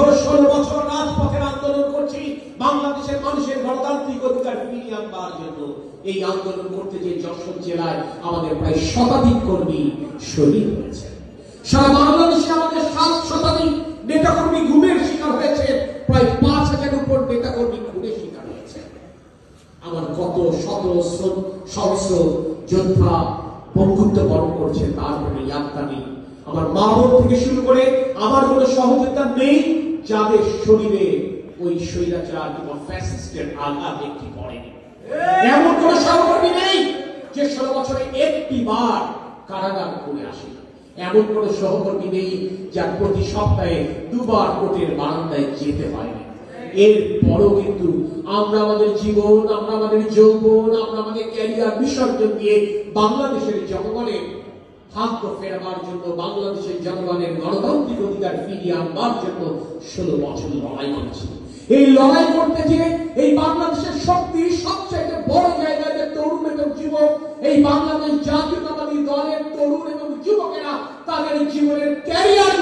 16 বছর রাজপথের আন্দোলন করছি বাংলাদেশের মানুষের গণতান্ত্রিক অধিকার ফিরিয়ে আনবার জন্য। এই আন্দোলন করতে যে যশোর জেলায় আমাদের প্রায় শতাধিক কর্মী শহীদ হয়েছে। সারা বাংলাদেশে আমাদের 7 শতাধিক নেতাকর্মী গুমের শিকার হয়েছে, প্রায় 5000 উপর নেতাকর্মী খুনের শিকার হয়েছে। আমার কত শত সহস্র যোদ্ধা বন্ধুত্ব বরণ করছে, তার কোনো ইয়াত্রা নেই। আমার মা বোন থেকে শুরু করে আমার কোনো সহযোগিতা নেই যাদের শরীরে ওই স্বৈরাচার কিংবা ফ্যাসিস্টের আঘাত একটি পড়েনি। এমন কোন সহকর্মী নেই যে 16 বছরে একটি বার কারাগার করে আসে। এমন কোন সহকর্মী নেই যার প্রতি সপ্তাহে 2 বার কোর্টের বারান্দায় যেতে হয়নি। এরপরও কিন্তু আমরা আমাদের জীবন, আমরা আমাদের যৌবন, আমরা আমাদের ক্যারিয়ার বিসর্জন দিয়ে বাংলাদেশের জনগণের ভাগ্য ফেরাবার জন্য, বাংলাদেশের জনগণের গণতান্ত্রিক অধিকার ফিরিয়ে আনবার জন্য 16 বছর লড়াই করেছি। এই লড়াই করতে গিয়ে এই বাংলাদেশের শক্তি সবচেয়ে বড় জায়গায় যে তরুণ এবং যুবক, এই বাংলাদেশ জাতীয়তাবাদী দলের তরুণ এবং যুবকেরা তাদের জীবনের ক্যারিয়ার